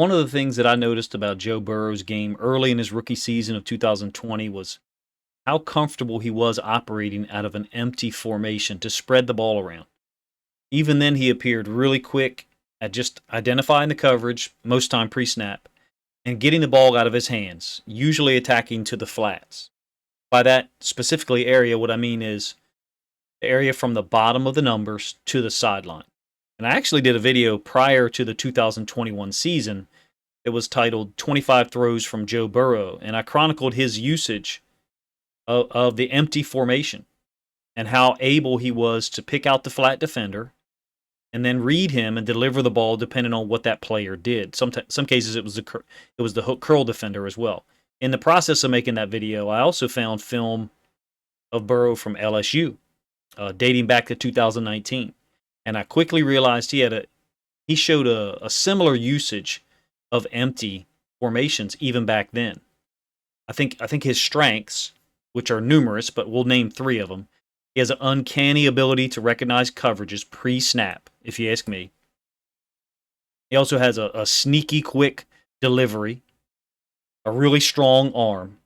One of the things that I noticed about Joe Burrow's game early in his rookie season of 2020 was how comfortable he was operating out of an empty formation to spread the ball around. Even then, he appeared really quick at just identifying the coverage, most time pre snap, and getting the ball out of his hands, usually attacking to the flats. By that specifically area, what I mean is the area from the bottom of the numbers to the sideline. And I actually did a video prior to the 2021 season. It was titled 25 Throws from Joe Burrow, and I chronicled his usage of the empty formation and how able he was to pick out the flat defender and then read him and deliver the ball depending on what that player did. Some cases it was the hook curl defender as well. In the process of making that video, I also found film of Burrow from LSU, dating back to 2019, and I quickly realized he showed a similar usage of empty formations even back then. I think his strengths, which are numerous, but we'll name three of them. He has an uncanny ability to recognize coverages pre-snap, if you ask me. He also has a sneaky quick delivery, a really strong arm,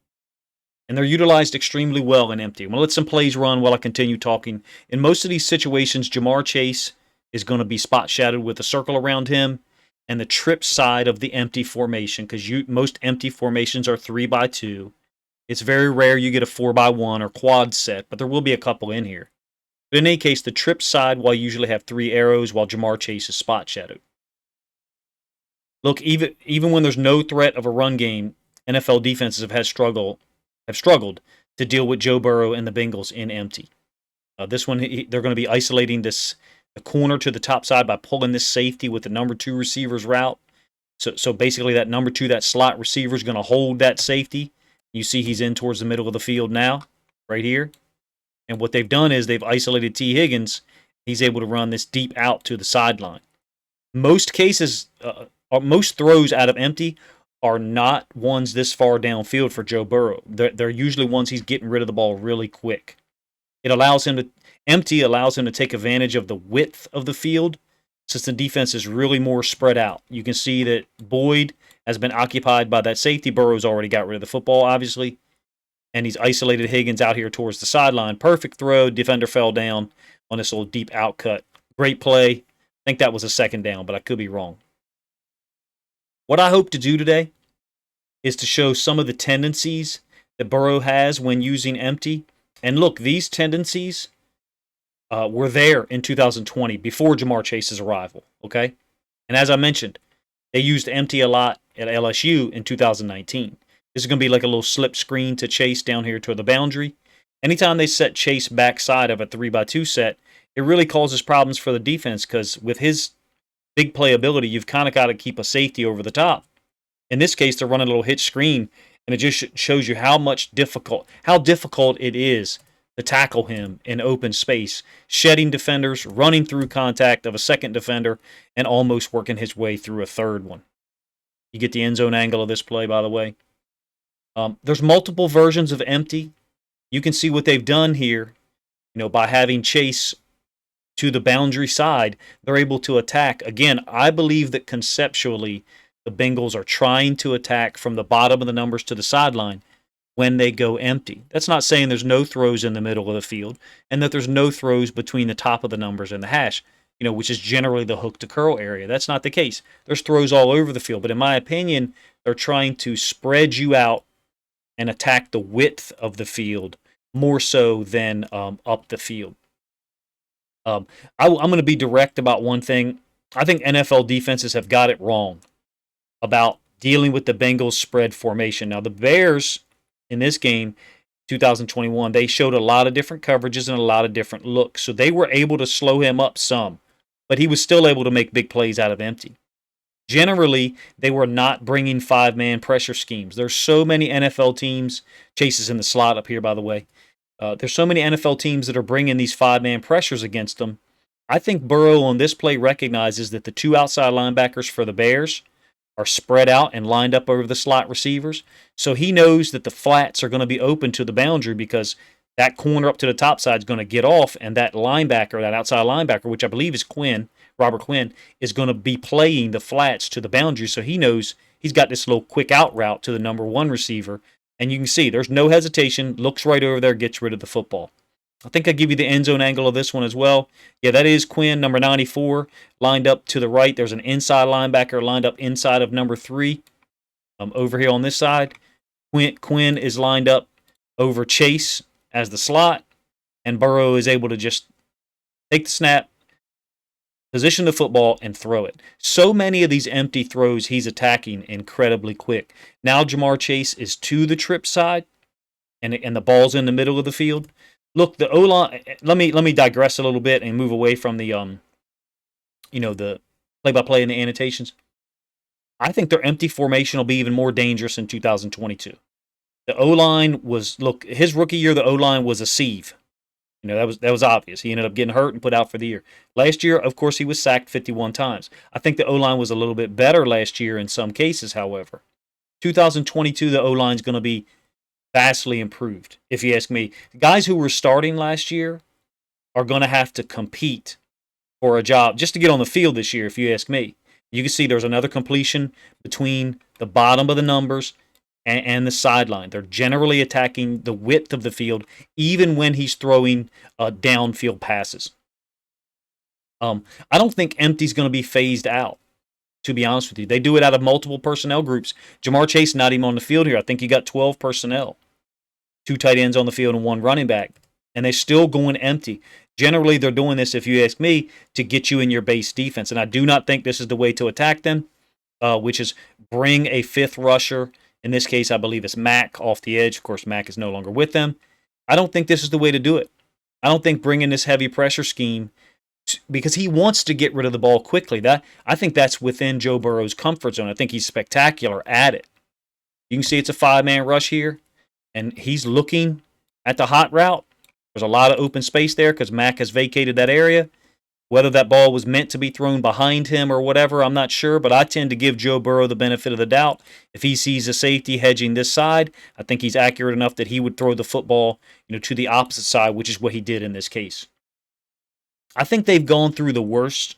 and they're utilized extremely well in empty. I'm going to let some plays run while I continue talking. In most of these situations, Jamar Chase is going to be spot shadowed with a circle around him and the trip side of the empty formation, because most empty formations are 3x2. It's very rare you get a 4x1 or quad set, but there will be a couple in here. But in any case, the trip side will usually have 3 arrows while Jamar Chase is spot shadowed. Look, even when there's no threat of a run game, NFL defenses have struggled to deal with Joe Burrow and the Bengals in empty. This one, they're going to be isolating the corner to the top side by pulling this safety with the number 2 receiver's route. So basically that number 2, that slot receiver is going to hold that safety. You see he's in towards the middle of the field now, right here. And what they've done is they've isolated T. Higgins. He's able to run this deep out to the sideline. Most cases, most throws out of empty are not ones this far downfield for Joe Burrow. They're usually ones he's getting rid of the ball really quick. Empty allows him to take advantage of the width of the field since the defense is really more spread out. You can see that Boyd has been occupied by that safety. Burrow's already got rid of the football, obviously. And he's isolated Higgins out here towards the sideline. Perfect throw. Defender fell down on this little deep outcut. Great play. I think that was a second down, but I could be wrong. What I hope to do today is to show some of the tendencies that Burrow has when using empty. And look, these tendencies were there in 2020 before Jamar Chase's arrival, okay? And as I mentioned, they used empty a lot at LSU in 2019. This is going to be like a little slip screen to Chase down here to the boundary. Anytime they set Chase backside of a 3x2 set, it really causes problems for the defense because with his big playability, you've kind of got to keep a safety over the top. In this case, they're running a little hitch screen, and it just shows you how difficult it is to tackle him in open space, shedding defenders, running through contact of a second defender, and almost working his way through a third one. You get the end zone angle of this play, by the way. There's multiple versions of empty. You can see what they've done here, by having Chase to the boundary side, they're able to attack. Again, I believe that conceptually, the Bengals are trying to attack from the bottom of the numbers to the sideline when they go empty. That's not saying there's no throws in the middle of the field and that there's no throws between the top of the numbers and the hash, which is generally the hook to curl area. That's not the case. There's throws all over the field, but in my opinion, they're trying to spread you out and attack the width of the field more so than up the field. I'm going to be direct about one thing. I think NFL defenses have got it wrong about dealing with the Bengals spread formation. Now, the Bears in this game, 2021, they showed a lot of different coverages and a lot of different looks. So they were able to slow him up some, but he was still able to make big plays out of empty. Generally, they were not bringing 5-man pressure schemes. There's so many NFL teams. Chase is in the slot up here, by the way. There's so many NFL teams that are bringing these 5-man pressures against them. I think Burrow on this play recognizes that the 2 outside linebackers for the Bears are spread out and lined up over the slot receivers. So he knows that the flats are going to be open to the boundary because that corner up to the top side is going to get off, and that linebacker, that outside linebacker, which I believe is Robert Quinn, is going to be playing the flats to the boundary, so he knows he's got this little quick out route to the number one receiver, and you can see there's no hesitation, looks right over there, gets rid of the football. I think I give you the end zone angle of this one as well. Yeah, that is Quinn, number 94, lined up to the right. There's an inside linebacker lined up inside of number 3 over here on this side. Quinn is lined up over Chase as the slot, and Burrow is able to just take the snap, position the football, and throw it. So many of these empty throws he's attacking incredibly quick. Now Jamar Chase is to the trip side, and the ball's in the middle of the field. Look, the O-line. Let me digress a little bit and move away from the the play-by-play and the annotations. I think their empty formation will be even more dangerous in 2022. The O-line was, look, his rookie year, the O-line was a sieve. That was obvious. He ended up getting hurt and put out for the year. Last year, of course, he was sacked 51 times. I think the O-line was a little bit better last year in some cases, however. 2022, the O-line is going to be vastly improved, if you ask me. The guys who were starting last year are going to have to compete for a job just to get on the field this year, if you ask me. You can see there's another completion between the bottom of the numbers and the sideline. They're generally attacking the width of the field, even when he's throwing downfield passes. I don't think empty's going to be phased out, to be honest with you. They do it out of multiple personnel groups. Jamar Chase not even on the field here. I think you got 12 personnel. 2 tight ends on the field and 1 running back. And they're still going empty. Generally, they're doing this, if you ask me, to get you in your base defense. And I do not think this is the way to attack them, which is bring a 5th rusher. In this case, I believe it's Mack off the edge. Of course, Mack is no longer with them. I don't think this is the way to do it. I don't think bringing this heavy pressure scheme, because he wants to get rid of the ball quickly. I think that's within Joe Burrow's comfort zone. I think he's spectacular at it. You can see it's a 5-man rush here, and he's looking at the hot route. There's a lot of open space there because Mack has vacated that area. Whether that ball was meant to be thrown behind him or whatever, I'm not sure, but I tend to give Joe Burrow the benefit of the doubt. If he sees a safety hedging this side, I think he's accurate enough that he would throw the football, to the opposite side, which is what he did in this case. I think they've gone through the worst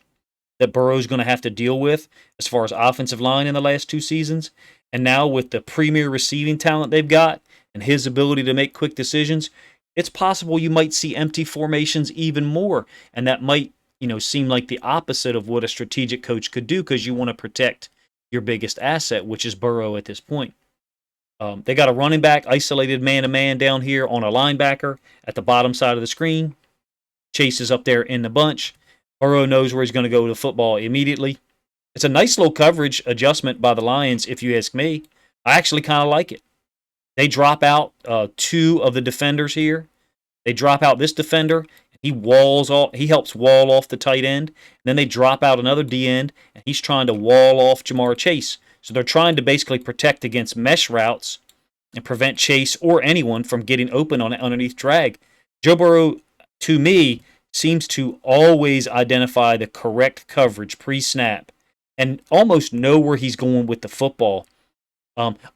that Burrow's going to have to deal with as far as offensive line in the last 2 seasons. And now with the premier receiving talent they've got and his ability to make quick decisions, it's possible you might see empty formations even more. And that might, seem like the opposite of what a strategic coach could do because you want to protect your biggest asset, which is Burrow at this point. They got a running back isolated man-to-man down here on a linebacker at the bottom side of the screen. Chase is up there in the bunch. Burrow knows where he's going to go with the football immediately. It's a nice little coverage adjustment by the Lions, if you ask me. I actually kind of like it. They drop out 2 of the defenders here. They drop out this defender. He helps wall off the tight end. And then they drop out another D end, and he's trying to wall off Jamar Chase. So they're trying to basically protect against mesh routes and prevent Chase or anyone from getting open on it underneath drag. Joe Burrow, to me, seems to always identify the correct coverage pre-snap and almost know where he's going with the football.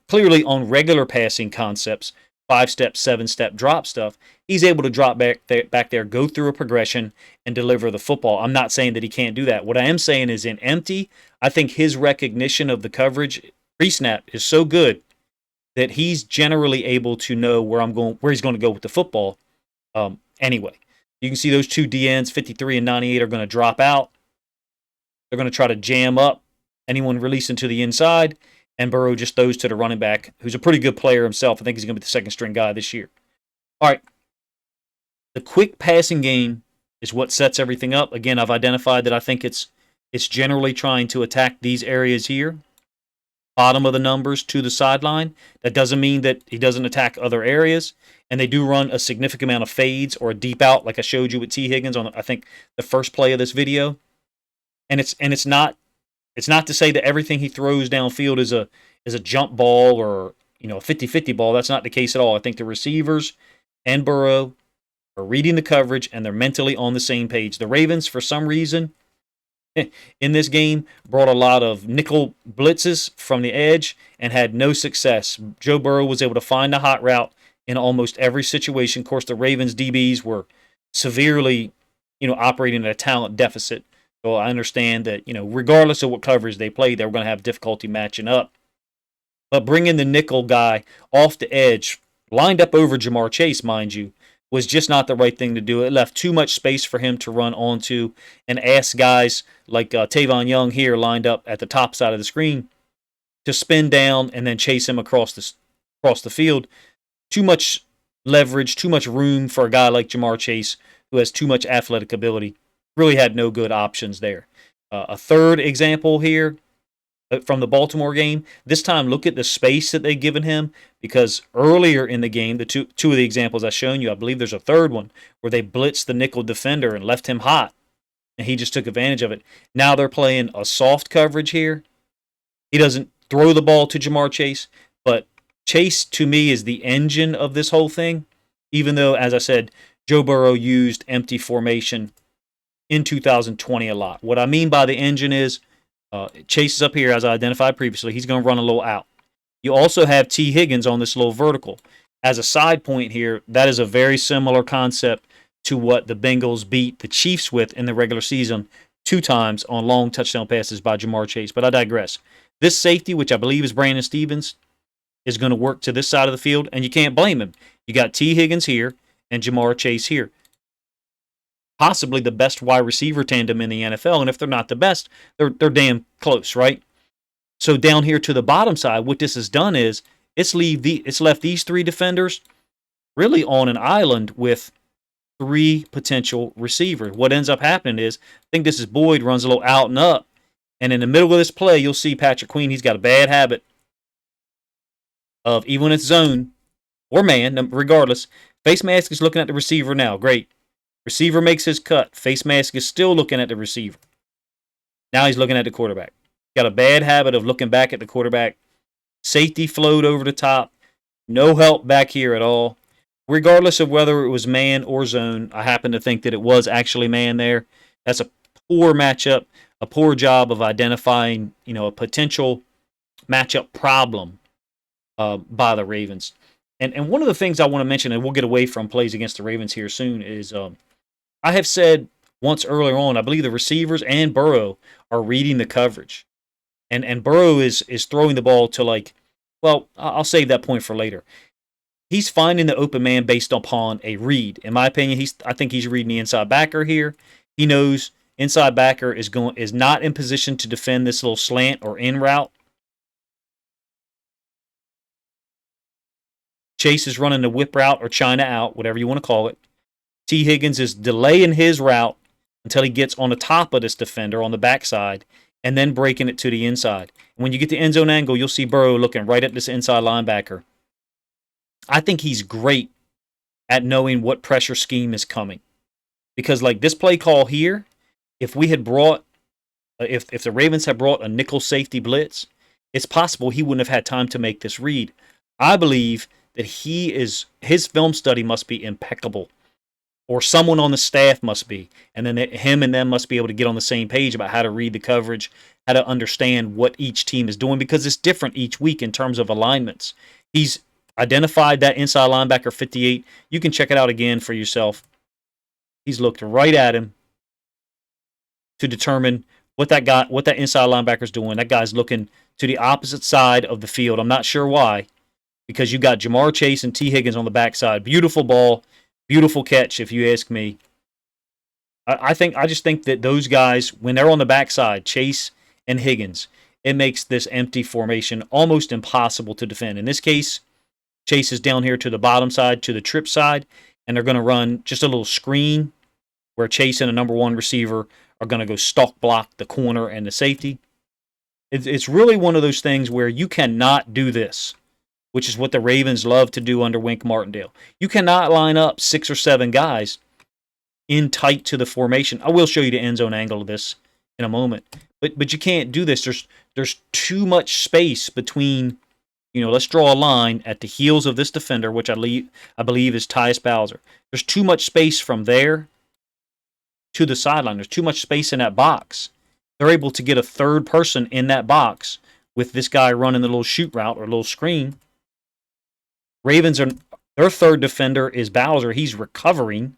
Clearly, on regular passing concepts, 5-step, 7-step drop stuff, he's able to drop back there, go through a progression, and deliver the football. I'm not saying that he can't do that. What I am saying is in empty, I think his recognition of the coverage pre-snap is so good that he's generally able to know where he's going to go with the football. Anyway, you can see those 2 DNs, 53 and 98, are going to drop out. They're going to try to jam up anyone releasing to the inside. And Burrow just throws to the running back, who's a pretty good player himself. I think he's going to be the 2nd-string guy this year. All right. The quick passing game is what sets everything up. Again, I've identified that I think it's generally trying to attack these areas here. Bottom of the numbers to the sideline. That doesn't mean that he doesn't attack other areas. And they do run a significant amount of fades or a deep out, like I showed you with T. Higgins on, I think, the first play of this video. And it's not to say that everything he throws downfield is a jump ball or a 50-50 ball. That's not the case at all. I think the receivers and Burrow are reading the coverage and they're mentally on the same page. The Ravens, for some reason, in this game, brought a lot of nickel blitzes from the edge and had no success. Joe Burrow was able to find the hot route, in almost every situation. Of course, the Ravens DBs were severely, operating at a talent deficit. So I understand that, regardless of what coverage they played, they were going to have difficulty matching up. But bringing the nickel guy off the edge, lined up over Jamar Chase, mind you, was just not the right thing to do. It left too much space for him to run onto and ask guys like Tavon Young here lined up at the top side of the screen to spin down and then chase him across the field. Too much leverage, too much room for a guy like Jamar Chase who has too much athletic ability. Really had no good options there. A third example here from the Baltimore game. This time, look at the space that they've given him, because earlier in the game, the two of the examples I've shown you, I believe there's a third one where they blitzed the nickel defender and left him hot, and he just took advantage of it. Now they're playing a soft coverage here. He doesn't throw the ball to Jamar Chase, but Chase, to me, is the engine of this whole thing, even though, as I said, Joe Burrow used empty formation in 2020 a lot. What I mean by the engine is Chase is up here, as I identified previously. He's going to run a little out. You also have T. Higgins on this little vertical. As a side point here, that is a very similar concept to what the Bengals beat the Chiefs with in the regular season 2 times on long touchdown passes by Jamar Chase. But I digress. This safety, which I believe is Brandon Stevens, is going to work to this side of the field, and you can't blame him. You got T. Higgins here and Jamar Chase here. Possibly the best wide receiver tandem in the NFL, and if they're not the best, they're damn close, right? So down here to the bottom side, what this has done is it's left these 3 defenders really on an island with 3 potential receivers. What ends up happening is, I think this is Boyd, runs a little out and up, and in the middle of this play, you'll see Patrick Queen. He's got a bad habit of, even when it's zone or man, regardless, face mask is looking at the receiver now. Great. Receiver makes his cut. Face mask is still looking at the receiver. Now he's looking at the quarterback. Got a bad habit of looking back at the quarterback. Safety flowed over the top. No help back here at all. Regardless of whether it was man or zone, I happen to think that it was actually man there. That's a poor matchup, a poor job of identifying, a potential matchup problem by the Ravens. And one of the things I want to mention, and we'll get away from plays against the Ravens here soon, is I have said once earlier on, I believe the receivers and Burrow are reading the coverage. And Burrow is throwing the ball to I'll save that point for later. He's finding the open man based upon a read. In my opinion, I think he's reading the inside backer here. He knows inside backer is not in position to defend this little slant or in route. Chase is running the whip route or China out, whatever you want to call it. T. Higgins is delaying his route until he gets on the top of this defender on the backside and then breaking it to the inside. And when you get the end zone angle, you'll see Burrow looking right at this inside linebacker. I think he's great at knowing what pressure scheme is coming. Because like this play call here, if we had brought, if the Ravens had brought a nickel safety blitz, it's possible he wouldn't have had time to make this read. I believe that his film study must be impeccable, or someone on the staff must be, and then him and them must be able to get on the same page about how to read the coverage, how to understand what each team is doing, because it's different each week in terms of alignments. He's identified that inside linebacker 58. You can check it out again for yourself. He's looked right at him to determine what that inside linebacker is doing. That guy's looking to the opposite side of the field. I'm not sure why, because you got Jamar Chase and T. Higgins on the backside. Beautiful ball, beautiful catch, if you ask me. I just think that those guys, when they're on the backside, Chase and Higgins, it makes this empty formation almost impossible to defend. In this case, Chase is down here to the bottom side, to the trip side, and they're going to run just a little screen where Chase and the number 1 receiver are going to go stalk block the corner and the safety. It's really one of those things where you cannot do this, which is what the Ravens love to do under Wink Martindale. You cannot line up 6 or 7 guys in tight to the formation. I will show you the end zone angle of this in a moment. But you can't do this. There's too much space between, let's draw a line at the heels of this defender, which I believe is Tyus Bowser. There's too much space from there to the sideline. There's too much space in that box. They're able to get a third person in that box with this guy running the little shoot route or little screen. Ravens they're Their third defender is Bowser. He's recovering.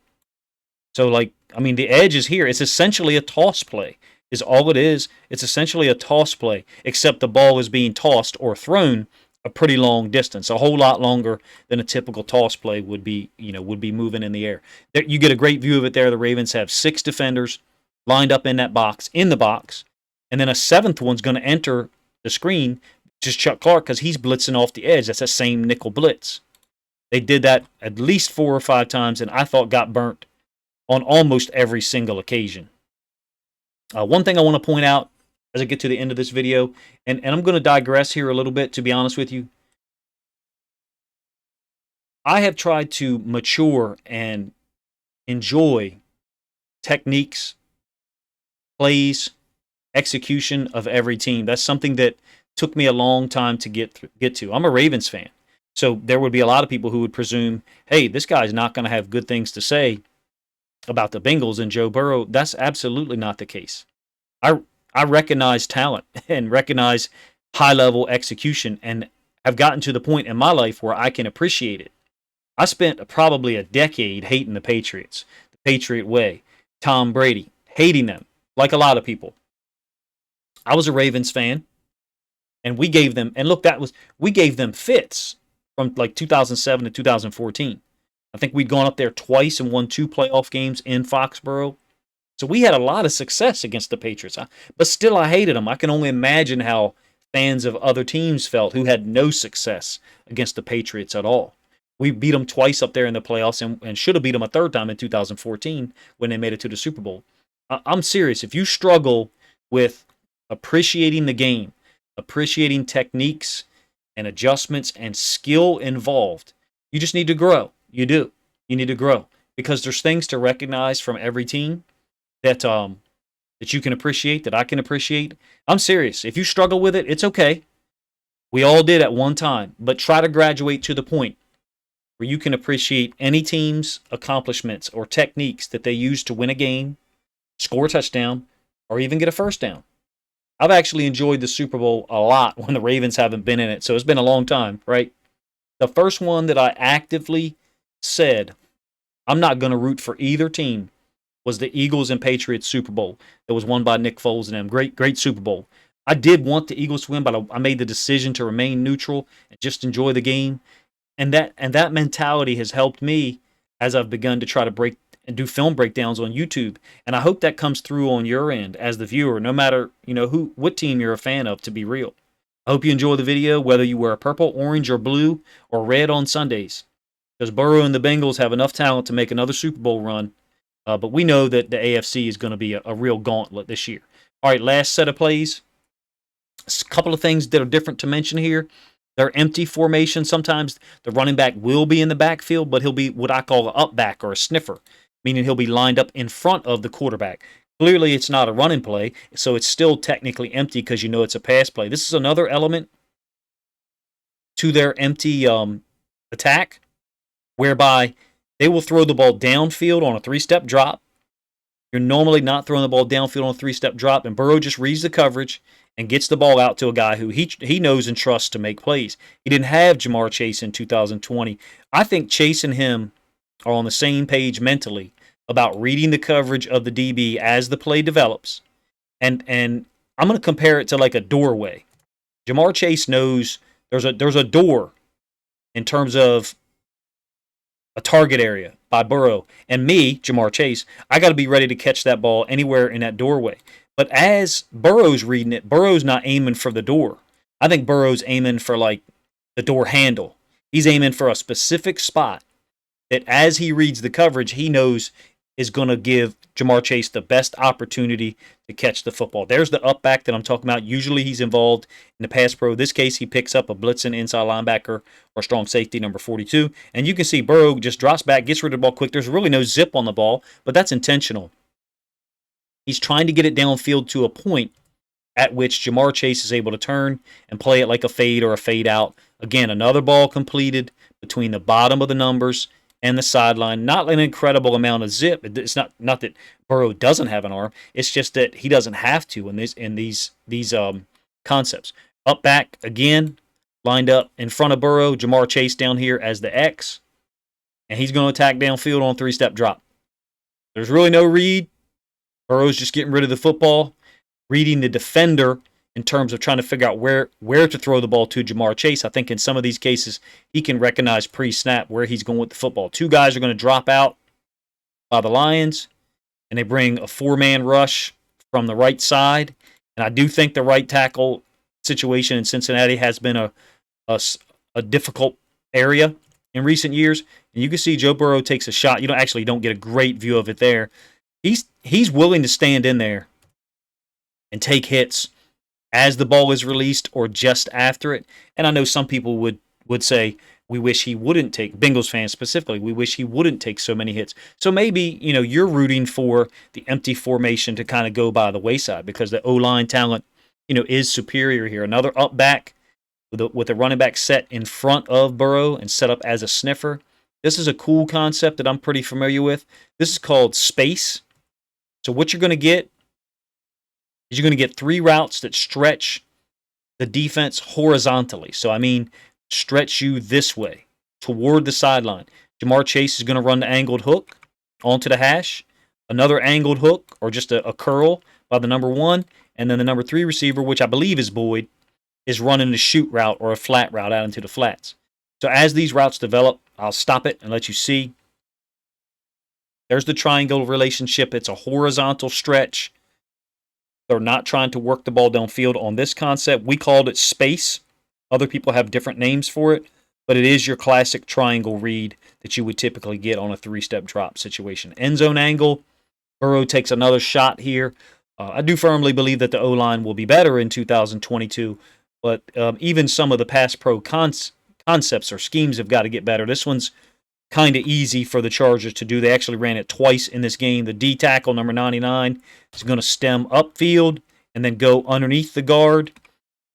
So, like, I mean, the edge is here. It's essentially a toss play, is all it is. It's essentially a toss play, except the ball is being tossed or thrown a pretty long distance, a whole lot longer than a typical toss play would be, would be moving in the air. There, you get a great view of it there. The Ravens have 6 defenders lined up in that box, and then a 7th one's going to enter the screen, just Chuck Clark, because he's blitzing off the edge. That's that same nickel blitz. They did that at least 4 or 5 times, and I thought got burnt on almost every single occasion. One thing I want to point out as I get to the end of this video, and I'm going to digress here a little bit, to be honest with you. I have tried to mature and enjoy techniques, plays, execution of every team. That's something that took me a long time to get to. I'm a Ravens fan, so there would be a lot of people who would presume, hey, this guy's not going to have good things to say about the Bengals and Joe Burrow. That's absolutely not the case. I recognize talent and recognize high-level execution, and have gotten to the point in my life where I can appreciate it. I spent probably a decade hating the Patriots, the Patriot way, Tom Brady, hating them, like a lot of people. I was a Ravens fan, and we gave them, and look, we gave them fits from like 2007 to 2014. I think we'd gone up there twice and won 2 playoff games in Foxborough. So we had a lot of success against the Patriots. But still, I hated them. I can only imagine how fans of other teams felt who had no success against the Patriots at all. We beat them twice up there in the playoffs, and should have beat them a 3rd time in 2014 when they made it to the Super Bowl. I'm serious. If you struggle with appreciating the game, appreciating techniques and adjustments and skill involved, you just need to grow. You do. You need to grow, because there's things to recognize from every team that you can appreciate, that I can appreciate. I'm serious. If you struggle with it, it's okay. We all did at one time, but try to graduate to the point where you can appreciate any team's accomplishments or techniques that they use to win a game, score a touchdown, or even get a first down. I've actually enjoyed the Super Bowl a lot when the Ravens haven't been in it, so it's been a long time, right? The first one that I actively said I'm not going to root for either team was the Eagles and Patriots Super Bowl that was won by Nick Foles and them. Great Super Bowl. I did want the Eagles to win, but I made the decision to remain neutral and just enjoy the game. And that mentality has helped me as I've begun to try to break and do film breakdowns on YouTube. And I hope that comes through on your end as the viewer, no matter what team you're a fan of, to be real. I hope you enjoy the video, whether you wear purple, orange, or blue, or red on Sundays, because Burrow and the Bengals have enough talent to make another Super Bowl run. But we know that the AFC is going to be a real gauntlet this year. All right, last set of plays. A couple of things that are different to mention here. They're empty formation. Sometimes the running back will be in the backfield, but he'll be what I call an up back or a sniffer, meaning he'll be lined up in front of the quarterback. Clearly, it's not a running play, so it's still technically empty because it's a pass play. This is another element to their empty attack, whereby they will throw the ball downfield on a 3-step drop. You're normally not throwing the ball downfield on a 3-step drop, and Burrow just reads the coverage and gets the ball out to a guy who he knows and trusts to make plays. He didn't have Jamar Chase in 2020. I think Chase and him are on the same page mentally about reading the coverage of the DB as the play develops. And I'm going to compare it to like a doorway. Jamar Chase knows there's a door in terms of a target area by Burrow. And me, Jamar Chase, I got to be ready to catch that ball anywhere in that doorway. But as Burrow's reading it, Burrow's not aiming for the door. I think Burrow's aiming for like the door handle. He's aiming for a specific spot that as he reads the coverage, he knows is going to give Jamar Chase the best opportunity to catch the football. There's the up back that I'm talking about. Usually he's involved in the pass pro. In this case, he picks up a blitzing inside linebacker or strong safety, number 42. And you can see Burrow just drops back, gets rid of the ball quick. There's really no zip on the ball, but that's intentional. He's trying to get it downfield to a point at which Jamar Chase is able to turn and play it like a fade or a fade out. Again, another ball completed between the bottom of the numbers and the sideline. Not an incredible amount of zip. It's not that Burrow doesn't have an arm. It's just that he doesn't have to in these concepts. Up back again, lined up in front of Burrow. Jamar Chase down here as the X. and he's going to attack downfield on three-step drop. There's really no read. Burrow's just getting rid of the football, reading the defender in terms of trying to figure out where to throw the ball to Ja'Marr Chase. I think in some of these cases, he can recognize pre-snap where he's going with the football. Two guys are going to drop out by the Lions, and they bring a four-man rush from the right side. And I do think the right tackle situation in Cincinnati has been a difficult area in recent years. And you can see Joe Burrow takes a shot. You don't get a great view of it there. He's willing to stand in there and take hits as the ball is released or just after it. And I know some people would say, we wish he wouldn't take, Bengals fans specifically, we wish he wouldn't take so many hits. So maybe, you're rooting for the empty formation to kind of go by the wayside because the O-line talent, is superior here. Another up back with a running back set in front of Burrow and set up as a sniffer. This is a cool concept that I'm pretty familiar with. This is called space. So what you're going to get is you're going to get three routes that stretch the defense horizontally. So, stretch you this way toward the sideline. Ja'Marr Chase is going to run the angled hook onto the hash, another angled hook or just a curl by the number 1, and then the number 3 receiver, which I believe is Boyd, is running the shoot route or a flat route out into the flats. So as these routes develop, I'll stop it and let you see. There's the triangle relationship. It's a horizontal stretch. They're not trying to work the ball downfield on this concept. We called it space. Other people have different names for it, but it is your classic triangle read that you would typically get on a 3-step drop situation. End zone angle. Burrow takes another shot here. I do firmly believe that the O-line will be better in 2022, but even some of the pass pro concepts or schemes have got to get better. This one's kind of easy for the Chargers to do. They actually ran it twice in this game. The D tackle, number 99, is going to stem upfield and then go underneath the guard.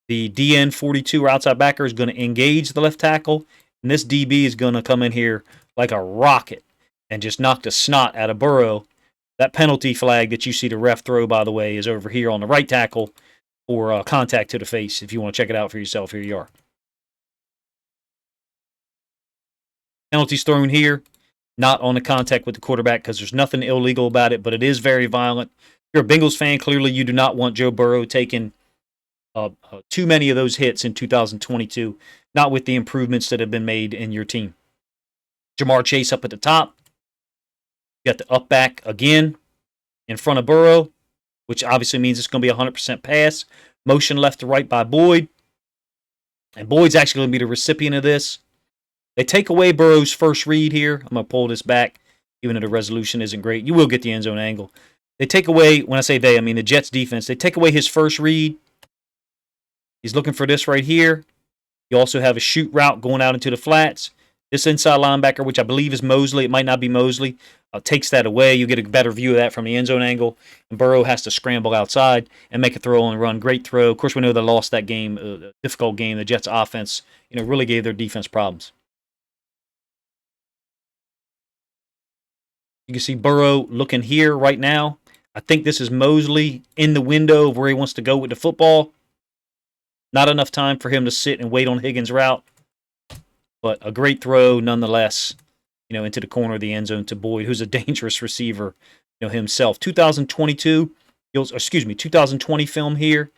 The DN 42 or outside backer is going to engage the left tackle, and this DB is going to come in here like a rocket and just knock the snot out of Burrow. That penalty flag that you see the ref throw, by the way, is over here on the right tackle for contact to the face. If you want to check it out for yourself, here you are. Penalties thrown here, not on the contact with the quarterback because there's nothing illegal about it, but it is very violent. If you're a Bengals fan, clearly you do not want Joe Burrow taking too many of those hits in 2022, not with the improvements that have been made in your team. Ja'Marr Chase up at the top. You got the up back again in front of Burrow, which obviously means it's going to be a 100% pass. Motion left to right by Boyd. And Boyd's actually going to be the recipient of this. They take away Burrow's first read here. I'm going to pull this back, even though the resolution isn't great. You will get the end zone angle. They take away, when I say they, I mean the Jets defense. They take away his first read. He's looking for this right here. You also have a shoot route going out into the flats. This inside linebacker, which I believe is Mosley, it might not be Mosley, takes that away. You get a better view of that from the end zone angle. And Burrow has to scramble outside and make a throw and run. Great throw. Of course, we know they lost that game, difficult game. The Jets offense, really gave their defense problems. You can see Burrow looking here right now. I think this is Mosley in the window of where he wants to go with the football. Not enough time for him to sit and wait on Higgins' route. But a great throw nonetheless, into the corner of the end zone to Boyd, who's a dangerous receiver, himself. 2020 film here.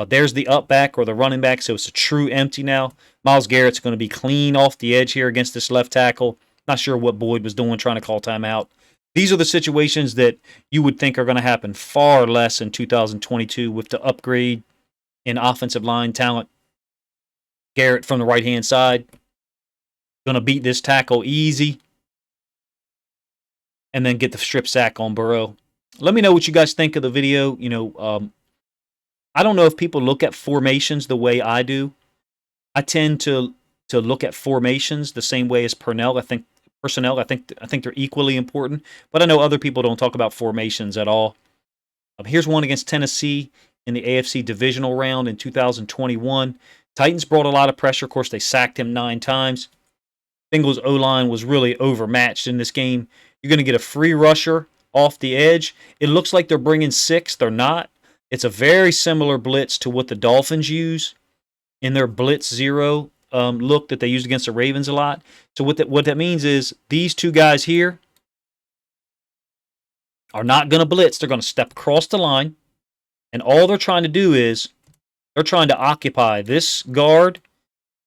There's the up back or the running back, so it's a true empty now. Myles Garrett's going to be clean off the edge here against this left tackle. Not sure what Boyd was doing, trying to call timeout. These are the situations that you would think are going to happen far less in 2022 with the upgrade in offensive line talent. Garrett from the right-hand side. Going to beat this tackle easy. And then get the strip sack on Burrow. Let me know what you guys think of the video. I don't know if people look at formations the way I do. I tend to look at formations the same way as personnel. I think they're equally important. But I know other people don't talk about formations at all. Here's one against Tennessee in the AFC divisional round in 2021. Titans brought a lot of pressure. Of course, they sacked him 9 times. Bengals O-line was really overmatched in this game. You're going to get a free rusher off the edge. It looks like they're bringing 6. They're not. It's a very similar blitz to what the Dolphins use in their blitz 0 look that they used against the Ravens a lot. So what that means is these two guys here are not going to blitz. They're going to step across the line, and all they're trying to do is they're trying to occupy this guard,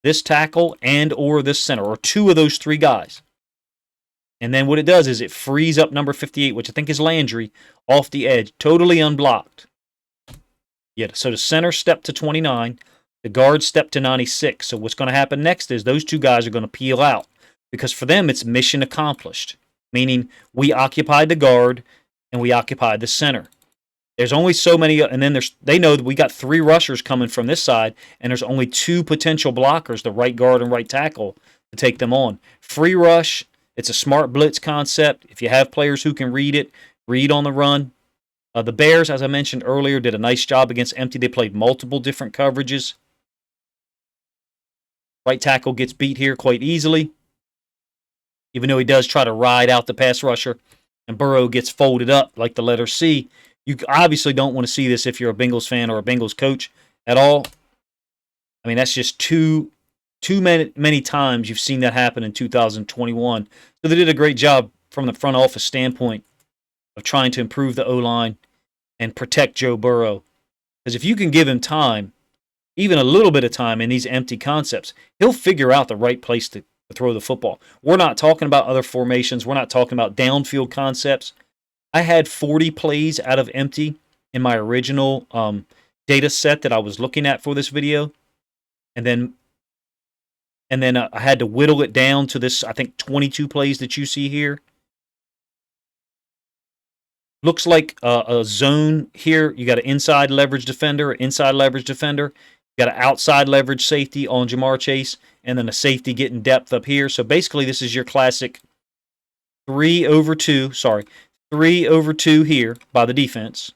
this tackle, and or this center, or two of those three guys. And then what it does is it frees up number 58, which I think is Landry, off the edge, totally unblocked. Yeah, so the center stepped to 29, the guard stepped to 96. So what's going to happen next is those two guys are going to peel out, because for them it's mission accomplished, meaning we occupied the guard and we occupied the center. There's only so many, and then they know that we got three rushers coming from this side, and there's only two potential blockers, the right guard and right tackle, to take them on. Free rush. It's a smart blitz concept. If you have players who can read it, read on the run. The Bears, as I mentioned earlier, did a nice job against empty. They played multiple different coverages. Right tackle gets beat here quite easily, even though he does try to ride out the pass rusher, and Burrow gets folded up like the letter C. You obviously don't want to see this if you're a Bengals fan or a Bengals coach at all. I mean, that's just too many times you've seen that happen in 2021. So they did a great job from the front office standpoint of trying to improve the O-line and protect Joe Burrow. Because if you can give him time, even a little bit of time in these empty concepts, he'll figure out the right place to throw the football. We're not talking about other formations. We're not talking about downfield concepts. I had 40 plays out of empty in my original data set that I was looking at for this video. And then I had to whittle it down to this, I think, 22 plays that you see here. Looks like a zone here. You got an inside leverage defender, inside leverage defender. You got an outside leverage safety on Jamar Chase, and then a safety getting depth up here. So basically, this is your classic 3 over 2 here by the defense,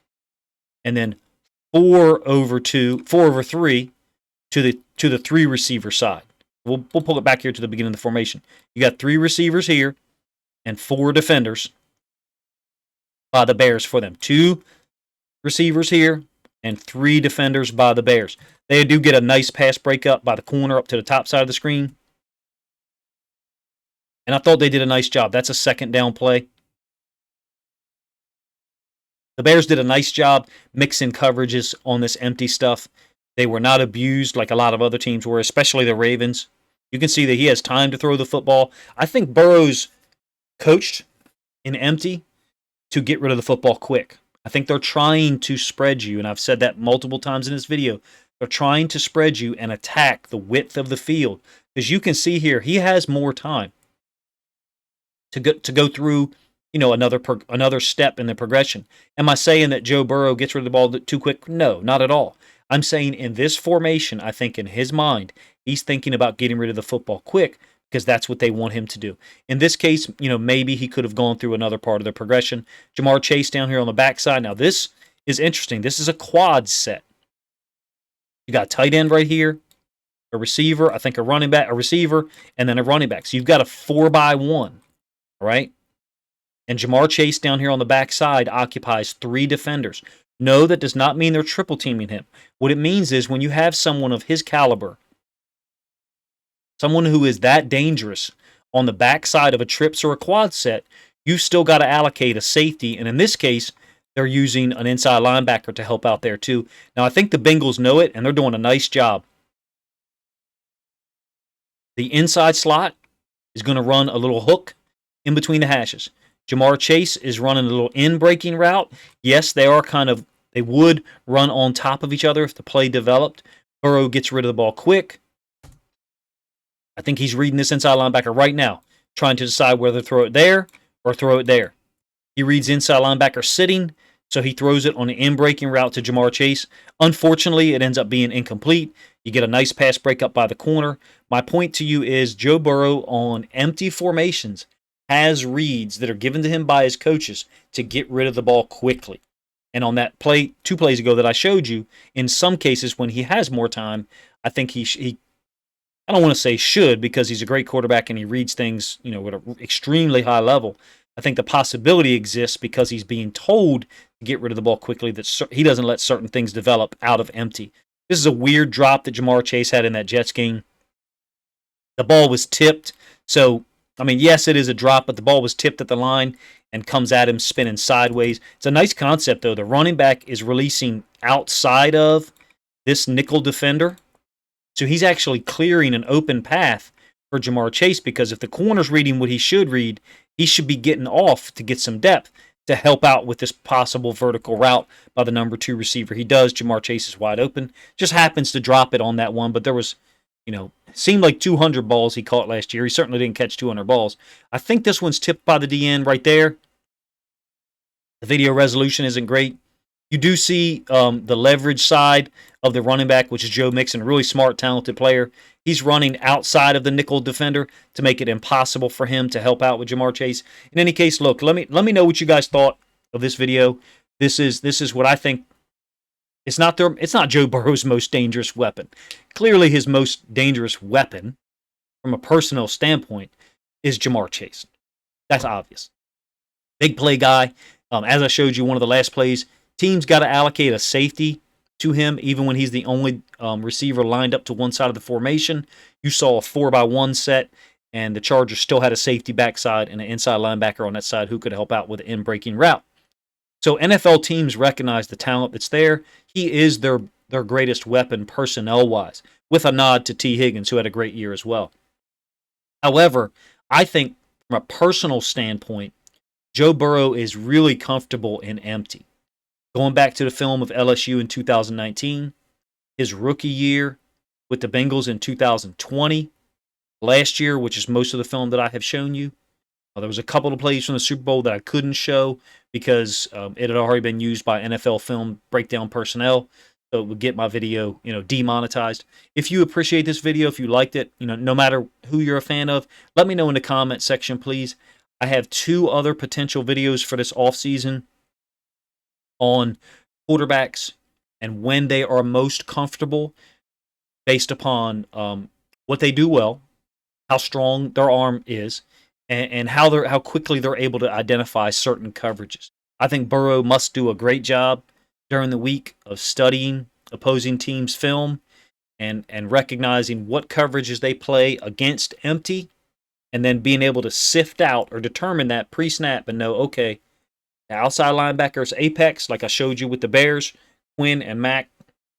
and then 4 over 3 to the 3 receiver side. We'll pull it back here to the beginning of the formation. You got 3 receivers here and 4 defenders by the Bears for them. 2 receivers here and 3 defenders by the Bears. They do get a nice pass breakup by the corner up to the top side of the screen. And I thought they did a nice job. That's a second down play. The Bears did a nice job mixing coverages on this empty stuff. They were not abused like a lot of other teams were, especially the Ravens. You can see that he has time to throw the football. I think Burrow's coached in empty to get rid of the football quick. I think they're trying to spread you, and I've said that multiple times in this video. They're trying to spread you and attack the width of the field. Because you can see here, he has more time to go through, another step in the progression. Am I saying that Joe Burrow gets rid of the ball too quick? No, not at all. I'm saying in this formation, I think in his mind, he's thinking about getting rid of the football quick because that's what they want him to do. In this case, maybe he could have gone through another part of the progression. Jamar Chase down here on the backside. Now, this is interesting. This is a quad set. You got a tight end right here, a receiver, I think a running back, a receiver, and then a running back. So you've got a 4-by-1, all right? And Jamar Chase down here on the backside occupies 3 defenders. No, that does not mean they're triple teaming him. What it means is when you have someone of his caliber, someone who is that dangerous on the backside of a trips or a quad set, you've still got to allocate a safety. And in this case, they're using an inside linebacker to help out there too. Now, I think the Bengals know it, and they're doing a nice job. The inside slot is going to run a little hook in between the hashes. Jamar Chase is running a little in-breaking route. Yes, they would run on top of each other if the play developed. Burrow gets rid of the ball quick. I think he's reading this inside linebacker right now, trying to decide whether to throw it there or throw it there. He reads inside linebacker sitting, so he throws it on an in-breaking route to Jamar Chase. Unfortunately, it ends up being incomplete. You get a nice pass breakup by the corner. My point to you is Joe Burrow on empty formations has reads that are given to him by his coaches to get rid of the ball quickly. And on that play, 2 plays ago that I showed you, in some cases when he has more time, I think he I don't want to say should because he's a great quarterback and he reads things, at an extremely high level. I think the possibility exists because he's being told to get rid of the ball quickly that he doesn't let certain things develop out of empty. This is a weird drop that Jamar Chase had in that Jets game. The ball was tipped. So, I mean, yes, it is a drop, but the ball was tipped at the line and comes at him spinning sideways. It's a nice concept, though. The running back is releasing outside of this nickel defender. So he's actually clearing an open path for Jamar Chase, because if the corner's reading what he should read, he should be getting off to get some depth to help out with this possible vertical route by the number 2 receiver. He does. Jamar Chase is wide open. Just happens to drop it on that one, but there was, seemed like 200 balls he caught last year. He certainly didn't catch 200 balls. I think this one's tipped by the DN right there. The video resolution isn't great. You do see the leverage side of the running back, which is Joe Mixon, a really smart, talented player. He's running outside of the nickel defender to make it impossible for him to help out with Jamar Chase. In any case, look, let me know what you guys thought of this video. This is what I think. It's not Joe Burrow's most dangerous weapon. Clearly, his most dangerous weapon, from a personnel standpoint, is Jamar Chase. That's obvious. Big play guy. As I showed you, one of the last plays, teams got to allocate a safety to him, even when he's the only receiver lined up to one side of the formation. You saw a 4-by-1 set, and the Chargers still had a safety backside and an inside linebacker on that side who could help out with an in-breaking route. So NFL teams recognize the talent that's there. He is their greatest weapon personnel-wise, with a nod to T. Higgins, who had a great year as well. However, I think from a personal standpoint, Joe Burrow is really comfortable in empty. Going back to the film of LSU in 2019, his rookie year with the Bengals in 2020, last year, which is most of the film that I have shown you. There was a couple of plays from the Super Bowl that I couldn't show because it had already been used by NFL film breakdown personnel, so it would get my video, demonetized. If you appreciate this video, if you liked it, no matter who you're a fan of, let me know in the comment section, please. I have 2 other potential videos for this offseason on quarterbacks and when they are most comfortable based upon what they do well, how strong their arm is, and how quickly they're able to identify certain coverages. I think Burrow must do a great job during the week of studying opposing teams' film and recognizing what coverages they play against empty, and then being able to sift out or determine that pre-snap and know, okay, the outside linebackers apex, like I showed you with the Bears, Quinn and Mack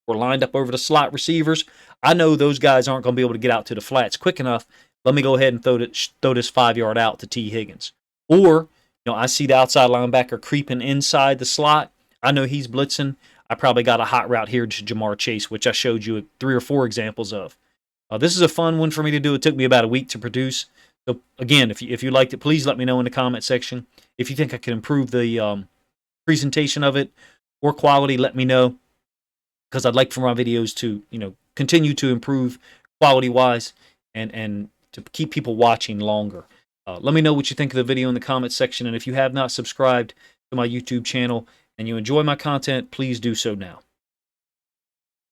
were lined up over the slot receivers. I know those guys aren't going to be able to get out to the flats quick enough. Let me go ahead and throw this 5-yard out to T. Higgins. Or, I see the outside linebacker creeping inside the slot. I know he's blitzing. I probably got a hot route here to Jamar Chase, which I showed you 3 or 4 examples of. This is a fun one for me to do. It took me about a week to produce. So, again, if you liked it, please let me know in the comment section. If you think I can improve the presentation of it or quality, let me know, because I'd like for my videos to, continue to improve quality-wise and to keep people watching longer. Let me know what you think of the video in the comment section, and if you have not subscribed to my YouTube channel and you enjoy my content, please do so now.